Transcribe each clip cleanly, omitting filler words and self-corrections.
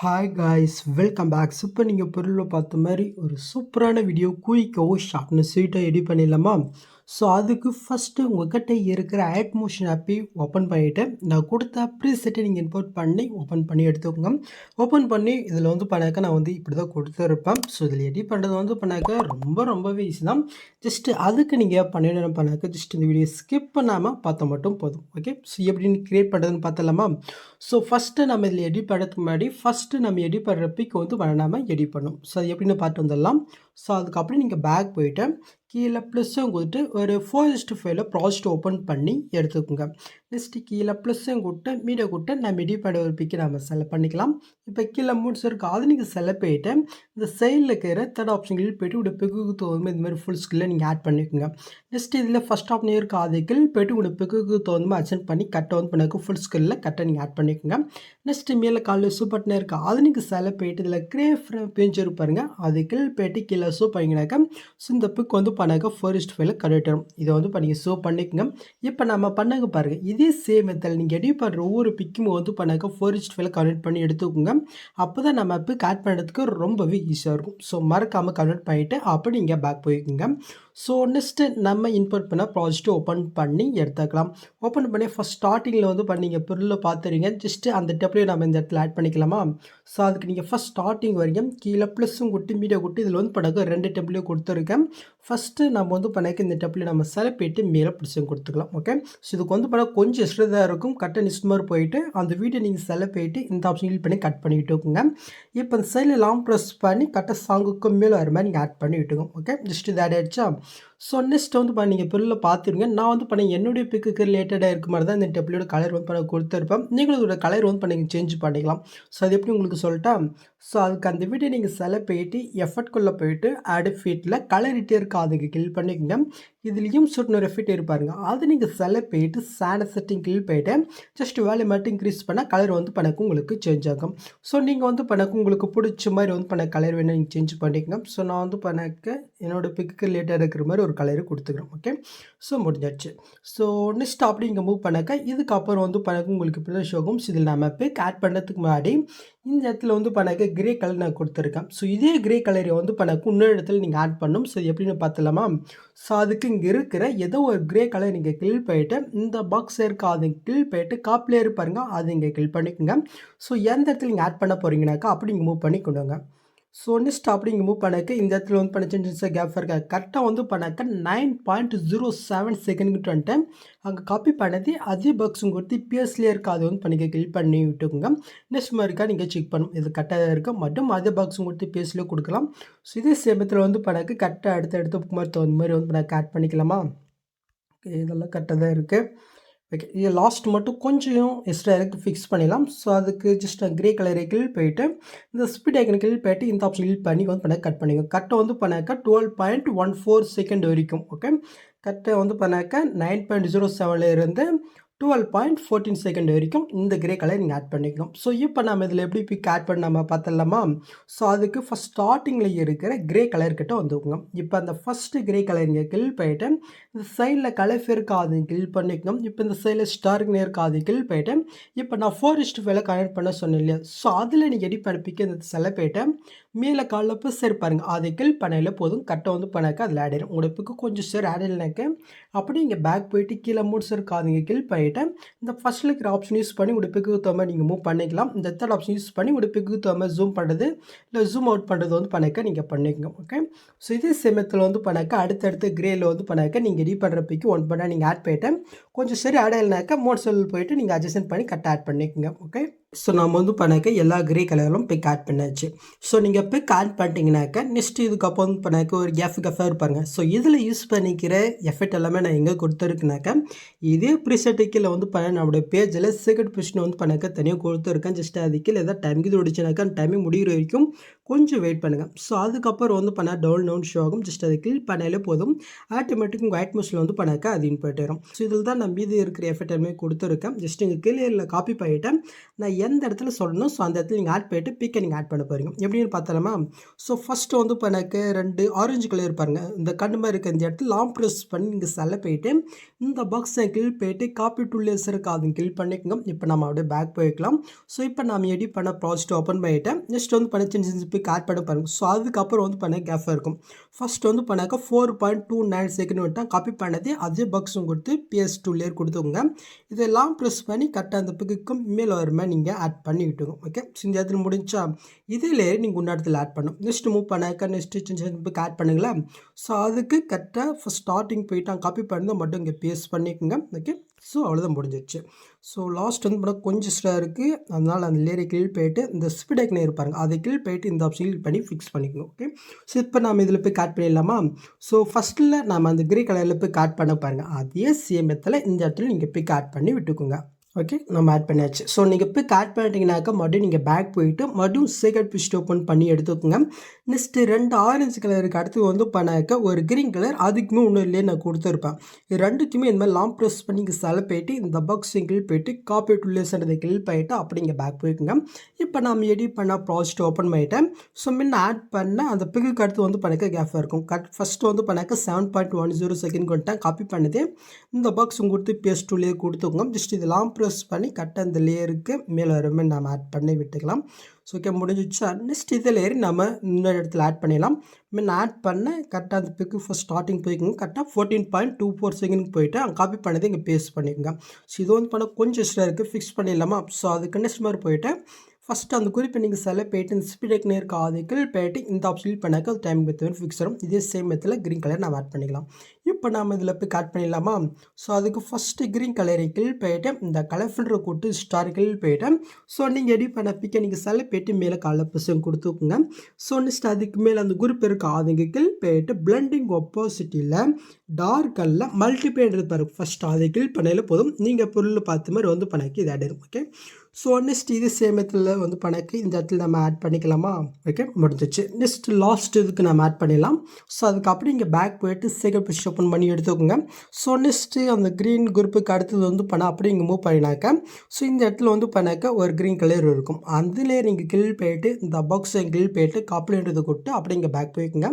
Hi guys welcome back. இப்போ நீங்கள் பொருளில் பார்த்த மாதிரி ஒரு சூப்பரான வீடியோ குயிக்காகவும் ஷார்ட்னு ஸ்வீட்டாக எடிட் பண்ணிடலாமா? ஸோ அதுக்கு ஃபஸ்ட்டு உங்கள்கிட்ட இருக்கிற ஆட் மோஷன் ஆப்பை ஓப்பன் பண்ணிவிட்டு நான் கொடுத்த ப்ரீசெட்டை நீங்கள் இம்போர்ட் பண்ணி ஓப்பன் பண்ணி எடுத்துக்கோங்க. ஓப்பன் பண்ணி இதில் பண்ணாக்க நான் இப்படி தான் கொடுத்துருப்பேன். ஸோ இதில் எடிட் பண்ணுறது பண்ணாக்க ரொம்பவே ஈஸி தான். ஜஸ்ட்டு அதுக்கு நீங்கள் பண்ணாக்க ஜஸ்ட் இந்த வீடியோ ஸ்கிப் பண்ணாமல் பார்த்தா மட்டும் போதும். ஓகே, ஸோ எப்படின்னு க்ரியேட் பண்ணுறதுன்னு பார்த்தலாமா? ஸோ ஃபஸ்ட்டு நம்ம இதில் எடிட் பண்ணுறதுக்கு முன்னாடி ஃபஸ்ட்டு நம்ம எடிட் பண்ணுற பிக் நம்ம எடிட் பண்ணணும். ஸோ அது எப்படின்னு பார்த்து வந்துடலாம். ஸோ அதுக்கப்புறம் நீங்கள் பேக் போயிட்டு கீழே ப்ளஸ்ஸும் கொடுத்து ஒரு 4:5 ப்ராஜெக்ட் ஓப்பன் பண்ணி எடுத்துக்கோங்க. நெக்ஸ்ட்டு கீழே ப்ளஸ்ஸும் கொடுத்து மீடியா கொடுத்து நம்ம எடிட் பண்ண ஒரு பிக்கை நம்ம செலக்ட் பண்ணிக்கலாம். இப்போ கீழே மூட்ஸ் இருக்குது, அது நீங்கள் செலக்ட் போயிட்டு இந்த சைடில் இருக்கிற தேர்ட் ஆப்ஷன்களில் போய்ட்டு உடைய பிக்குக்கு தகுந்த இந்த மாதிரி ஃபுல் ஸ்கில்லை நீங்கள் ஆட் பண்ணிக்கோங்க. நெக்ஸ்ட் இதில் ஃபஸ்ட் ஆப்ஷன் இருக்குது, அதுக்கு போய்ட்டு உடைய பிக்குக்கு தகுந்த மாதிரி அட்ஜென்ட் பண்ணி கட்டை பண்ணக்கு ஃபுல் ஸ்கில்லில் கட்டை நீங்கள் ஆட் பண்ணிக்கோங்க. நெக்ஸ்ட்டு மேலே காலில் சூப்பர்ட்னு இருக்குது, அது நீங்கள் செலக்ட் போயிட்டு இதில் கிரேஃப் பேஜ் இருப்பாருங்க, அதுக்கு போய்ட்டு கீழே ஷோ பண்ணிங்கனாக்கா ஸோ இந்த பிக் பண்ணாக்க 4:5 கன்வெர்ட் ஆகும். இதை நீங்கள் ஷோ பண்ணிக்கோங்க. இப்போ நம்ம பண்ணாங்க பாருங்கள், இதே சேம் மெத்தட் நீங்கள் எடிட் பண்ணுற ஒவ்வொரு பிக்கும் பண்ணாக்க 4:5 கன்வெர்ட் பண்ணி எடுத்துக்கோங்க. அப்போ தான் நம்ம பிக் ஆட் பண்ணுறதுக்கு ரொம்பவே ஈஸியாக இருக்கும். ஸோ மறக்காமல் கன்வெர்ட் பண்ணிவிட்டு அப்படி நீங்கள் பேக் போய்க்குங்க. ஸோ நெக்ஸ்ட்டு நம்ம இம்போர்ட் பண்ண ப்ராஜெக்ட் ஓப்பன் பண்ணி எடுத்துக்கலாம். ஓப்பன் பண்ணி ஃபஸ்ட் ஸ்டார்டிங்கில் பண்ணீங்க பொருளில் பார்த்துறீங்க. ஜஸ்ட்டு அந்த டெப்லேயே நம்ம இந்த இடத்துல ஆட் பண்ணிக்கலாமா? ஸோ அதுக்கு நீங்கள் ஃபஸ்ட் ஸ்டார்டிங் வரைக்கும் கீழே ப்ளஸ்ஸும் கொடுத்து மீடியா கொடுத்து இதில் பண்ணாக்க 2 டெப்லேயும் கொடுத்துருக்கேன். ஃபஸ்ட்டு நம்ம பண்ணாக்க இந்த டெப்லேயே நம்ம செலக்ட் போயிட்டு மேலே ப்ளஸ்ஸும் கொடுத்துக்கலாம். ஓகே, ஸோ இதுக்கு பண்ணால் கொஞ்சம் எக்ஸ்ட்ரா தான் இருக்கும். கட்டை நிஸ்ட் மாதிரி போயிட்டு அந்த வீடியோ நீங்கள் செலக்ட் போயிட்டு இந்த ஆப்ஷன் யூஸ் பண்ணி கட் பண்ணி விட்டுக்கோங்க. இப்போ இந்த சைடில் லாங் ப்ரெஸ் பண்ணி கட்டை சாங்குக்கு மேலே வர மாதிரி நீங்கள் ஆட் பண்ணி விட்டுக்கோங்க. ஓகே, ஜஸ்ட் இது ஆட் ஆகிடுச்சா? ஸோ நெக்ஸ்ட் நீங்கள் பொருளில் பார்த்துருங்க. நான் பண்ணேன் என்னுடைய பிக்குக்கு ரிலேட்டடாக இருக்க மாதிரி தான் இந்த டெப்லோட கலர் பண்ண கொடுத்துருப்பேன். நீங்களும் இதோட கலர் பண்ணி சேஞ்ச் பண்ணிக்கலாம். ஸோ அது எப்படி உங்களுக்கு சொல்லிட்டா? ஸோ அதுக்கு அந்த வீடியோ நீங்கள் செலக்ட் போயிட்டு எஃபர்ட்குள்ளே போயிட்டு ஆட் ஃபீட்டில் கலரிட்டே இருக்கா அதுக்கு கிளிக் பண்ணிக்கோங்க. இதுலேயும் சுட்டின ஒரு எஃபெக்ட் இருப்பாருங்க, அது நீங்கள் செலக்ட் போயிட்டு சேனல் செட்டிங் கிளிக் போயிட்டு ஜஸ்ட் வேல்யூ மட்டும் இன்க்ரீஸ் பண்ணால் கலர் பண்ணக்கு உங்களுக்கு சேஞ்ச் ஆகும். ஸோ நீங்கள் பண்ணக்கு உங்களுக்கு பிடிச்ச மாதிரி பண்ண கலர் வேணும் நீங்கள் சேஞ்ச் பண்ணிக்கோங்க. ஸோ நான் பண்ணக்க என்னோடய பிக்கு ரிலேட்டடாக இருக்கிற மாதிரி ஒரு கலரு கொடுத்துக்கிறோம். ஓகே, ஸோ முடிஞ்சிடுச்சு. ஸோ நெக்ஸ்ட் அப்படி இங்கே மூவ் பண்ணாக்க இதுக்கப்புறம் பண்ணக்கு உங்களுக்கு இப்படி தான் ஷோகும். ஸோ இதில் நம்ம பிக் ஆட் பண்ணுறதுக்கு முன்னாடி இந்த இடத்துல பண்ணாக்க கிரே கலர் நான் கொடுத்துருக்கேன். ஸோ இதே கிரே கலரை பண்ணாக்க இன்னொரு இடத்துல நீங்கள் ஆட் பண்ணணும். ஸோ எப்படின்னு பார்த்தலாமா? ஸோ அதுக்கு இங்கே இருக்கிற ஏதோ ஒரு கிரே கலர் நீங்கள் கிளிக் போயிட்டு இந்த பாக்ஸ் இருக்கா அது கிளிக் போயிட்டு காப்பிலே இருப்பாருங்க, அது இங்கே கிளிக் பண்ணிக்கோங்க. ஸோ எந்த இடத்துல நீங்கள் ஆட் பண்ண போகிறீங்கனாக்கா அப்படி இங்கே மூவ் பண்ணி கொண்டு வாங்க. ஸோ நெக்ஸ்ட் அப்படி இங்கே மூவ் பண்ணாக்க இந்த இடத்துல பண்ண சின்ன கேப் இருக்கா கரெக்டாக பண்ணாக்க 9.07 செகண்ட்கிட்ட வந்துட்டு அங்கே காப்பி பண்ணது அதே பாக்ஸும் கொடுத்து பிஎஸ்லேயே இருக்கா அது பண்ணிக்க கிளிக் பண்ணி விட்டுக்கோங்க. நெக்ஸ்ட் மாதிரிக்கா நீங்கள் செக் பண்ணணும் இது கரெக்டாக இருக்க மட்டும் அதே பாக்ஸும் கொடுத்து பிஎஸ்லேயே கொடுக்கலாம். ஸோ இதே சேமத்தில் பண்ணாக்க கரெக்டாக அடுத்த புக் மாதிரி தகுந்த மாதிரி பண்ணாக்க ஆட் பண்ணிக்கலாமா? ஓகே, இதெல்லாம் கரெக்டாக தான் இருக்குது. ஓகே, இது லாஸ்ட் மட்டும் கொஞ்சம் எக்ஸ்ட்ரா இருக்குது ஃபிக்ஸ் பண்ணிடலாம். ஸோ அதுக்கு ஜஸ்ட் கிரே கலரை கிளிக் போயிட்டு இந்த ஸ்பீட் ஐக்கன் கிளிக் போயிட்டு இந்த ஆப்ஷன் கிளிக் பண்ணி பண்ண கட் பண்ணிங்க. கட்டை பண்ணாக்க 12.14 செகண்ட் வரைக்கும். ஓகே, கட்டை பண்ணாக்க 9.07 இருந்து 12.14 செகண்ட் வரைக்கும் இந்த கிரே கலர் நீங்கள் ஆட் பண்ணிக்கணும். ஸோ இப்போ நம்ம இதில் எப்படி பிக் ஆட் பண்ண நம்ம பார்த்தலாமா? ஸோ அதுக்கு ஃபஸ்ட் ஸ்டார்டிங்கில் இருக்கிற கிரே கலர் கிட்ட வந்துக்கோங்க. இப்போ அந்த ஃபஸ்ட்டு கிரே கலர் இங்கே கிளிக் போயிட்டு இந்த சைடில் கலர் இருக்காது கிளிக் பண்ணிக்கணும். இப்போ இந்த சைடில் ஸ்டார்க்கு இருக்காது கிளிக் போயிட்டு இப்போ நான் 4:5 கனெக்ட் பண்ண சொன்னேன் இல்லையா? ஸோ அதில் நீங்கள் எடிட் பண்ணிப்பிக்க இந்த செலக்ட் போயிட்டு மேலே காலில் இப்போ சரி பாருங்கள், அதை கிளிக் பண்ணல போதும் கட்டை பண்ணாக்க அதில் ஆட் ஆயிடும். உங்கள் பிக்கு கொஞ்சம் சரி ஆட் இல்லைனாக்க அப்படி இங்கே பேக் போயிட்டு கீழே மூட்ஸ் இருக்காது இங்கே கிளிக் பண்ணிட்டு இந்த ஃபஸ்ட்டில் இருக்கிற ஆப்ஷன் யூஸ் பண்ணி உடைய பிக்கு தகுந்த நீங்கள் மூவ் பண்ணிக்கலாம். இந்த தேர்ட் ஆப்ஷன் யூஸ் பண்ணி உடைய பிக்கு தகுந்த ஜூம் பண்ணுறது இல்லை ஜூம் அவுட் பண்ணுறது பண்ணாக்க நீங்கள் பண்ணிக்கோங்க. ஓகே, ஸோ இதே சமயத்தில் பண்ணாக்க அடுத்தடுத்து கிரேயில் பண்ணாக்க நீங்கள் எடிட் பண்ணுற பிக்கு ஒன் பண்ணால் நீங்கள் ஆட் பண்ணிட்டு கொஞ்சம் சரி ஆட் இல்லைனாக்க மோட் செல் போயிட்டு நீங்கள் அட்ஜஸ்ட் பண்ணி கட் ஆட் பண்ணிக்கோங்க. ஓகே, ஸோ நம்ம பண்ணாக்க எல்லா கிரே கலரும் பிக் ஆட் பண்ணாச்சு. ஸோ நீங்கள் பிக் ஆட் பண்ணிட்டீங்கனாக்கா நெக்ஸ்ட் இதுக்கப்புறம் பண்ணாக்க ஒரு கஃபாக இருப்பாருங்க. ஸோ இதில் யூஸ் பண்ணிக்கிற எஃபெக்ட் எல்லாமே நான் எங்கே கொடுத்துருக்குனாக்கா இதே ப்ரீசெட்டுக்கில் பண்ண நம்மளுடைய பேஜில் செகண்ட் பொசிஷன் பண்ணாக்க தனியாக கொடுத்துருக்கேன். ஜஸ்ட் அதுக்கு ஏதாவது டைம் இது ஓடிச்சுனாக்கா அந்த டைமிங் முடிகிற வரைக்கும் கொஞ்சம் வெயிட் பண்ணுங்கள். ஸோ அதுக்கப்புறம் பண்ணால் டவுன் ஷோ ஆகும். ஜஸ்ட் அதை கிளிக் பண்ணாலே போதும் ஆட்டோமேட்டிக் உங்கள் அட்மாஸ்ஃபியரில் பண்ணாக்க அது இன்புட் வரும். ஸோ இதில் தான் நான் மீதி இருக்கிற எஃபெக்ட் எல்லாமே கொடுத்துருக்கேன். ஜஸ்ட் இங்கே கீழே காப்பி பண்ணிவிட்டேன். நான் எந்த இடத்துல சொல்லணும் ஸோ அந்த இடத்துல நீங்கள் ஆட் பண்ணிட்டு பிக்கை நீங்கள் ஆட் பண்ண போகிறீங்க. எப்படின்னு பார்த்தலாமா? ஸோ ஃபஸ்ட்டு வந்து இப்போ எனக்கு 2 ஆரஞ்சு கலர் இருப்பாருங்க. இந்த கண்ணு மாதிரி இருக்க இந்த இடத்துல லாங் ப்ரெஸ் பண்ணி நீங்கள் செல்ல போயிட்டு இந்த பாக்ஸை கிளிக் போயிட்டு காப்பி டூ லேஸ் இருக்குது அதை கிளிக் பண்ணிக்கோங்க. இப்போ நம்ம அப்படியே பேக் போய்க்கலாம். ஸோ இப்போ நம்ம எடிட் பண்ண ப்ராஜெக்ட் ஓப்பன் பண்ணிவிட்டேன். நெக்ஸ்ட் வந்து பண்ண சின்ன சின்ன பிக் ஆட் பண்ண பாருங்கள். ஸோ அதுக்கப்புறம் வந்து பண்ண கேஃபாக இருக்கும். ஃபஸ்ட் வந்து பண்ணாக்க 4.29 செகண்ட் வந்துட்டால் காப்பி பண்ணது அதே பாக்ஸும் கொடுத்து PS2 லேயர் கொடுத்துக்கோங்க. இதெல்லாம் ப்ரெஸ் பண்ணி கரெக்டாக அந்த பிக்குக்கும் மேலே வருமா நீங்கள் ஆட் பண்ணி விட்டுங்க. ஓகே, ஸோ இந்த இடத்துல முடிஞ்சா இதே லேயர் நீங்கள் இன்னொரு இடத்துல ஆட் பண்ணும். நெக்ஸ்ட் மூவ் பண்ணாக்க நெக்ஸ்ட்டு சின்ன சின்ன பிக் ஆட் பண்ணுங்களா. ஸோ அதுக்கு கரெக்டாக ஃபஸ்ட் ஸ்டார்டிங் போயிட்டு காப்பி பண்ணதை மட்டும் இங்கே பேஸ்ட் பண்ணிக்கோங்க. ஓகே, ஸோ அவ்வளோதான் முடிஞ்சிடுச்சு. ஸோ லாஸ்ட் வந்து பண்ணால் கொஞ்சம் ஸ்டாக இருக்குது, அதனால் அந்த லேயரை கிளிக் போயிட்டு இந்த ஸ்பீட் ஐக்கன் இருப்பாருங்க அதை கிளிக் போயிட்டு இந்த ஆப்ஷன் கிளிக் பண்ணி ஃபிக்ஸ் பண்ணிக்கணும். ஓகே, ஸோ இப்போ நம்ம இதில் போய் ஆட் பண்ணிடலாமா? ஸோ ஃபஸ்ட்டில் நம்ம அந்த கிரே கலரில் போய் ஆட் பண்ண பாருங்கள். அதே சேம் மெத்தடில் இந்த இடத்துல நீங்கள் பிக் ஆட் பண்ணி விட்டுக்கோங்க. ஓகே, நம்ம ஆட் பண்ணியாச்சு. ஸோ நீங்கள் பிக் ஆட் பண்ணிட்டீங்கனாக்கா மறுபடியும் நீங்கள் பேக் போயிட்டு மறுபடியும் செகண்ட் பிஸ்ட் ஓப்பன் பண்ணி எடுத்துக்கோங்க. நெக்ஸ்ட்டு 2 ஆரஞ்சு கலருக்கு அடுத்து வந்து பண்ணாக்க ஒரு க்ரீன் கலர் அதுக்குமே ஒன்றும் இல்லையே நான் கொடுத்துருப்பேன். இது ரெண்டுத்தையுமே இந்த மாதிரி லாங் ப்ரெஸ் பண்ணி இங்கே செல போயிட்டு இந்த பாக்ஸ் கிளிக் போயிட்டு காப்பி டு லேஸ்ன்றதை கிளிக் பண்ணிட்டு அப்படி இங்கே பேக் போய்க்குங்க. இப்போ நம்ம எடிட் பண்ண ப்ராஜெக்ட் ஓப்பன் பண்ணிட்டேன். ஸோ முன்ன ஆட் பண்ண அந்த பிக்கு அடுத்து வந்து பண்ணாக்க கேஃபாக இருக்கும். ஃபஸ்ட்டு வந்து பண்ணாக்க 7.10 செகண்ட் வந்துட்டேன். காப்பி பண்ணது இந்த பாக்ஸ் கொடுத்து PS2 லேயர் கொடுத்துக்கோங்க. ஜஸ்ட் இது லாங் ப்ரெஸ் பண்ணி கரெக்டாக இந்த லேயருக்கு மேலே வருமே நம்ம ஆட் பண்ணி விட்டுக்கலாம். ஸோ ஓகே, முடிஞ்சிச்சா? நெக்ஸ்ட் இதில் லேயர் நம்ம இன்னொரு இடத்துல ஆட் பண்ணிடலாம். முன்ன ஆட் பண்ண கரெக்டாக அந்த பிக்கு ஃபஸ்ட் ஸ்டார்டிங் போய்க்குங்க. கரெக்டாக 14.24 செகண்ட் போயிட்டு அங்கே காப்பி பண்ணது இங்கே பேஸ்ட் பண்ணிக்கோங்க. ஸோ இது வந்து பண்ண கொஞ்சம் எக்ஸ்ட்ரா இருக்குது, ஃபிக்ஸ் பண்ணிடலாமா? ஸோ அதுக்கு நெக்ஸ்ட் மாதிரி போயிட்டு ஃபஸ்ட்டு அந்த குறிப்பை நீங்கள் செலக்ட் பண்ணிட்டு இந்த ஸ்பீட் ஐக்கன் இருக்க அதுக்கு போயிட்டு இந்த ஆப்ஷன் பண்ணாக்க அது டைம் மெத்தட் ஃபிக்ஸ் ஆகும். இதே சேம் மெத்தடில் க்ரீன் கலர் நம்ம ஆட் பண்ணிக்கலாம். இப்போ நம்ம இதில் போய் ஆட் பண்ணிடலாமா? ஸோ அதுக்கு ஃபஸ்ட்டு க்ரீன் கலரை கிளிக் போயிட்டு இந்த கலர் ஃபில்டரை கொடுத்து ஸ்டார் கிளிக் போயிட்டு ஸோ நீங்கள் எடிட் பண்ண பிக்கை நீங்கள் செலக்ட் பண்ணிட்டு மேலே கலர் பர்சன் கொடுத்துக்கோங்க. ஸோ நெக்ஸ்ட் அதுக்கு மேலே அந்த குரூப் இருக்க அதுங்க கிளிக் போயிட்டு பிளண்டிங் ஆப்போசிட்டியில் டார்க் கலரில் மல்டிப்ளேன்றது பாருங்க. ஃபஸ்ட் அதை கிளிக் பண்ணல போதும், நீங்கள் பொருள் பார்த்த மாதிரி வந்து பண்ணாக்கி இது ஆட் ஆகும். ஓகே, ஸோ நெக்ஸ்ட் இது சேம் மெத்தடில் வந்து பண்ணாக்கி இந்த இடத்துல நம்ம ஆட் பண்ணிக்கலாமா? ஓகே, முடிஞ்சிச்சு. நெக்ஸ்ட் லாஸ்ட் இதுக்கு நம்ம ஆட் பண்ணிடலாம். ஸோ அதுக்கு அப்படி இங்கே பேக் போயிட்டு செகண்ட் பிஷ் ஓப்பன் பண்ணி எடுத்துக்கோங்க. ஸோ நெக்ஸ்ட்டு அந்த க்ரீன் குரூப்புக்கு அடுத்தது வந்து பண்ணால் அப்படி இங்கே மூவ் பண்ணினாக்க ஸோ இந்த இடத்துல வந்து பண்ணாக்க ஒரு க்ரீன் கலர் இருக்கும். அதிலே நீங்கள் கிளிக் போயிட்டு இந்த பாக்ஸை கிளிக் போயிட்டு காப்பிலேன்றது கொடுத்து அப்படி இங்கே பேக் போய்க்குங்க.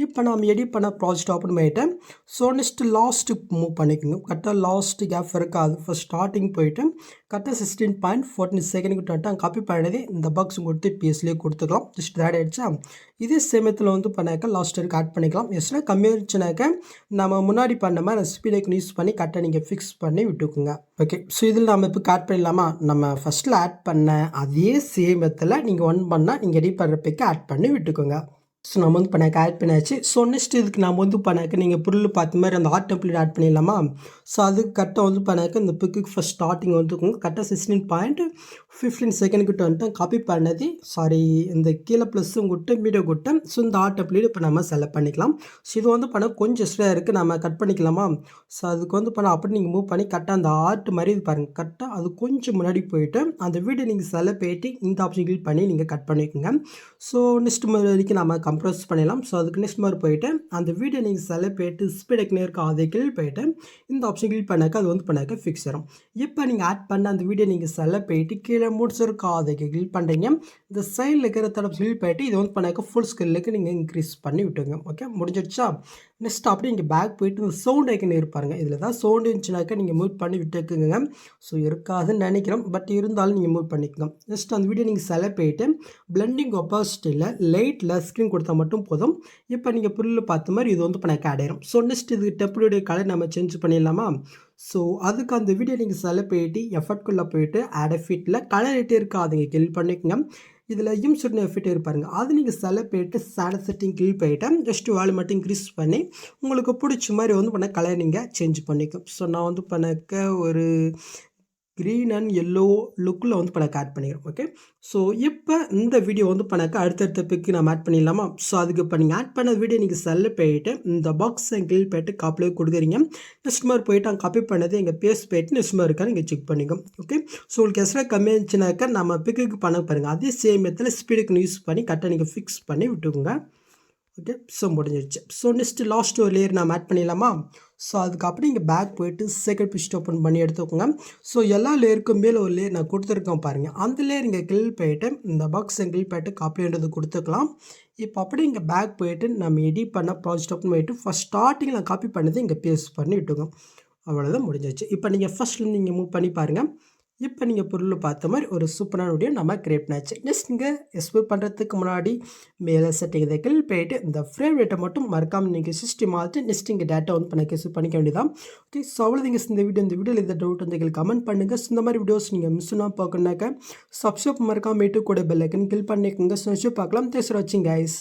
இப்போ நம்ம எடிட் பண்ண ப்ராஜெக்ட் ஓப்பன் பண்ணிவிட்டேன். ஸோ நெக்ஸ்ட்டு லாஸ்ட்டு மூவ் பண்ணிக்கோங்க. கரெக்டாக லாஸ்ட்டு கேப் இருக்காது, ஃபஸ்ட் ஸ்டார்டிங் போயிட்டு கரெக்டாக 16.14 செகண்டுக்கு வந்துட்டு காப்பி பண்ணது இந்த பாக்ஸ் கொடுத்து பிஎஸ்லேயே கொடுத்துக்கலாம். ஜஸ்ட் ஆட் ஆகிடுச்சா? இதே சேமத்தில் வந்து பண்ணாக்க லாஸ்ட் இருக்கு ஆட் பண்ணிக்கலாம். எஸ்னா கம்மியாக இருந்துச்சுனாக்க நம்ம முன்னாடி பண்ண மாதிரி ஸ்பீட் ஐக்கன் யூஸ் பண்ணி கரெக்டாக நீங்கள் ஃபிக்ஸ் பண்ணி விட்டுக்குங்க. ஓகே, ஸோ இதில் நம்ம இப்போ ஆட் பண்ணிடலாமா? நம்ம ஃபஸ்ட்டில் ஆட் பண்ண அதே சேமத்தில் நீங்கள் ஒன் பண்ணால் நீங்கள் எடிட் பண்ணுறப்பைக்கு ஆட் பண்ணி விட்டுக்கோங்க. ஸோ நம்ம வந்து பண்ணாக்க ஆட் பண்ணியாச்சு. ஸோ நெக்ஸ்ட் இதுக்கு நம்ம வந்து பண்ணாக்க நீங்கள் பொருள் பார்த்த மாதிரி அந்த ஆர்ட் டெம்ப்ளேட் ஆட் பண்ணிடலாமா? ஸோ அதுக்கு கரெக்டாக வந்து பண்ணாக்க இந்த பிக்கு ஃபஸ்ட் ஸ்டார்டிங் வந்துருக்குங்க. கரெக்டாக 16.15 செகண்ட் வந்துட்டு காப்பி பண்ணது இந்த கீழே ப்ளஸ்ஸும் கொடுத்து மீடியோ கொடுத்தேன். ஸோ இந்த ஆர்ட் டெம்ப்ளேட் இப்போ நம்ம செலக்ட் பண்ணிக்கலாம். ஸோ இது வந்து பண்ண கொஞ்சம் எக்ஸ்ட்ரா இருக்குது, நம்ம கட் பண்ணிக்கலாமா? ஸோ அதுக்கு வந்து பண்ண அப்படி நீங்கள் மூவ் பண்ணி கரெக்டாக அந்த ஆர்ட் மாதிரி இது பாருங்கள். கரெக்டாக அது கொஞ்சம் முன்னாடி போயிட்டு அந்த வீடியோ நீங்கள் செலக்ட் போயிட்டு இந்த ஆப்ஷன் கிளிக் பண்ணி நீங்கள் கட் பண்ணிக்கோங்க. ஸோ நெக்ஸ்ட் மாதிரி வரைக்கும் நம்ம கம்ப்ரஸ் பண்ணிடலாம். ஸோ அதுக்கு நெக்ஸ்ட் மாதிரி போயிட்டு அந்த வீடியோ நீங்கள் செலக்ட் போயிட்டு ஸ்பீட் ஐக்கன் இருக்க அதை கிளிக் போயிட்டு இந்த ஆப்ஷன் கிளிக் பண்ணாக்க அது வந்து பண்ணாக்க ஃபிக்ஸ் ஆகும். இப்போ நீங்கள் ஆட் பண்ண அந்த வீடியோ நீங்கள் செலக்ட் போயிட்டு கீழே முடிச்சிருக்க அதை கிளிக் பண்ணுறீங்க. இந்த சைடில் இருக்கிற தடவை கிளிக் போயிட்டு இது வந்து பண்ணாக்க ஃபுல் ஸ்கில்லுக்கு நீங்கள் இன்க்ரீஸ் பண்ணி விட்டுங்க. ஓகே, முடிஞ்சிடுச்சா? நெக்ஸ்ட் அப்படி இங்கே பேக் போயிட்டு இந்த சவுண்ட் ஐக்கன் இருப்பாருங்க. இதில் தான் சவுண்ட் இருந்துச்சுனாக்கா நீங்கள் மூவ் பண்ணி விட்டுக்குங்க. ஸோ இருக்காதுன்னு நினைக்கிறோம், பட் இருந்தாலும் நீங்கள் மூவ் பண்ணிக்கலாம். நெக்ஸ்ட் அந்த வீடியோ நீங்கள் செலக்ட் போயிட்டு பிளண்டிங் ஆப்போசிட்டியில் லைட்டில் ஸ்க்ரீன் கொடுத்தா மட்டும் போதும். இப்போ நீங்கள் பொருள் பார்த்த மாதிரி இது வந்து பண்ணாக்க ஆட் ஆயிரும். ஸோ நெக்ஸ்ட் இது டெம்ப்ளேட் கலர் நம்ம சேஞ்ச் பண்ணிடலாமா? ஸோ அதுக்கு அந்த வீடியோ நீங்கள் செலக்ட் போயிட்டு எஃபர்ட்குள்ளே போயிட்டு ஆட் எஃபெக்ட்டில் கலர் எட்டு இருக்கா அதுங்க கிளிக் பண்ணிக்கோங்க. இதில் இம்சர்ட் எஃபெக்ட் இருப்பாருங்க, அது நீங்கள் செலக்ட் போயிட்டு சேனல் செட்டிங் கிளிக் போயிட்டு ஜஸ்ட் வால்யூம் மட்டும் இன்க்ரீஸ் பண்ணி உங்களுக்கு பிடிச்ச மாதிரி வந்து பண்ண கலர் நீங்கள் சேஞ்ச் பண்ணிக்கும். ஸோ நான் வந்து பண்ணாக்க ஒரு க்ரீன் அண்ட் எல்லோ லுக்கில் வந்து பண்ணாக்க ஆட் பண்ணிக்கிறோம். ஓகே, ஸோ இப்போ இந்த வீடியோ வந்து பண்ணாக்க அடுத்தடுத்த பிக்கு நம்ம ஆட் பண்ணிடலாமா? ஸோ அதுக்கு இப்போ நீங்கள் ஆட் பண்ண வீடியோ நீங்கள் செலக்ட் போயிட்டு இந்த பாக்ஸை கிளிக் போயிட்டு காப்பிலே கொடுக்குறீங்க. நெக்ஸ்ட் மாதிரி போயிட்டு அங்கே காப்பி பண்ணது எங்கள் பேஸ்ட் போயிட்டு நெக்ஸ்ட் மாதிரி இருக்கா நீங்கள் செக் பண்ணிக்கும். ஓகே, ஸோ உங்களுக்கு எக்ஸ்ட்ரா கம்மியாக இருந்துச்சுனாக்கா நம்ம பிக்குக்கு பண்ண பாருங்கள். அதே சேம் மெத்தடில் ஸ்பீடுக்கு யூஸ் பண்ணி கரெக்டாக நீங்கள் ஃபிக்ஸ் பண்ணி விட்டுக்கோங்க. ஓகே. ஸோ முடிஞ்சிருச்சு. ஸோ நெக்ஸ்ட்டு லாஸ்ட் ஒரு லேயர் நம்ம ஆட் பண்ணிடலாமா? ஸோ அதுக்கப்புறம் இங்கே பேக் போயிட்டு செகண்ட் பிஸ்ட் ஓப்பன் பண்ணி எடுத்துக்கோங்க. ஸோ எல்லா லேயருக்கும் மேலே ஒரு லேயர் நான் கொடுத்துருக்கேன் பாருங்கள். அந்த லேயர் இங்கே கிளிக் போயிட்டு இந்த பாக்ஸ் கிளிக் போயிட்டு காப்பின்றது கொடுத்துக்கலாம். இப்போ அப்படியே இங்கே பேக் போயிட்டு நம்ம எடிட் பண்ண ப்ராஜெக்ட் ஓப்பன் பண்ணிட்டு ஃபஸ்ட் ஸ்டார்டிங்கில் நான் காப்பி பண்ணது இங்கே பேஸ்ட் பண்ணி விட்டுக்கோங்க. அவ்வளோதான் முடிஞ்சிருச்சு. இப்போ நீங்கள் ஃபஸ்ட்லேருந்து நீங்கள் மூவ் பண்ணி பாருங்கள். இப்போ நீங்கள் பொருள் பார்த்த மாதிரி ஒரு சூப்பரான வீடியோ நம்ம கிரியேட் பண்ணாச்சு. நெக்ஸ்ட் நீங்கள் எக்ஸ்போர்ட் பண்ணுறதுக்கு முன்னாடி மேலே செட்டிங் இதை கிளிக் போயிட்டு இந்த ஃப்ரேம் ரேட்டை மட்டும் மறக்காமல் நீங்கள் சிஸ்டம் மாற்றி நெக்ஸ்ட் இங்கே டேட்டா வந்து பண்ணிக்க வேண்டியதான். ஓகே. ஸோ அவ்வளோதாங்க இந்த வீடியோவில் இந்த டவுட் வந்து கமெண்ட் பண்ணுங்கள். ஸோ இந்த மாதிரி வீடியோஸ் நீங்கள் மிஸ் பண்ணால் பார்க்கணுனாக்க சப்ஸ்கிரைப் மறக்காம கூட பெல் ஐக்கன் கிளிக் பண்ணிக்கோங்க. ஸோ பார்க்கலாம். தேங்க்ஸ் ஃபார் வாட்சிங் கைஸ்.